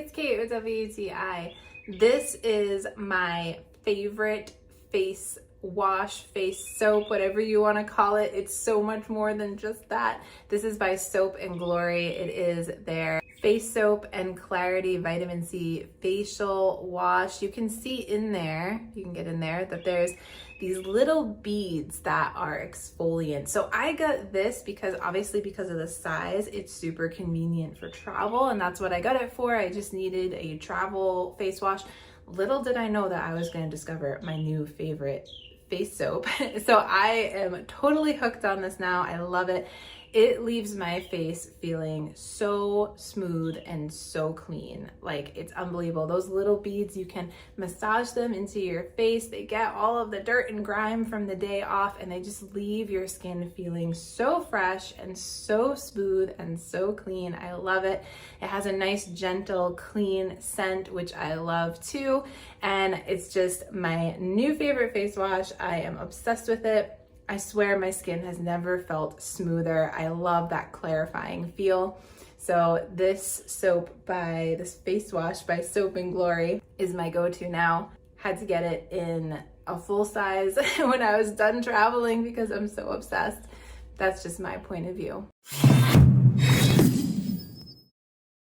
it's Kate with WTI. This is my favorite face wash, face soap, whatever you want to call it. It's so much more than just that. This is by Soap and Glory. It is their face soap and clarity vitamin C facial wash. You can see in there, you can get in there, that there's these little beads that are exfoliant. So I got this because obviously because of the size, it's super convenient for travel, and that's what I got it for. I just needed a travel face wash. Little did I know that I was going to discover my new favorite face soap. So I am totally hooked on this now. I love it. It leaves my face feeling so smooth and so clean. Like, it's unbelievable. Those little beads, you can massage them into your face. They get all of the dirt and grime from the day off, and they just leave your skin feeling so fresh and so smooth and so clean. I love it. It has a nice, gentle, clean scent, which I love too. And it's just my new favorite face wash. I am obsessed with it. I swear my skin has never felt smoother. I love that clarifying feel. So this face wash by Soap and Glory is my go-to now. Had to get it in a full size when I was done traveling because I'm so obsessed. That's just my point of view.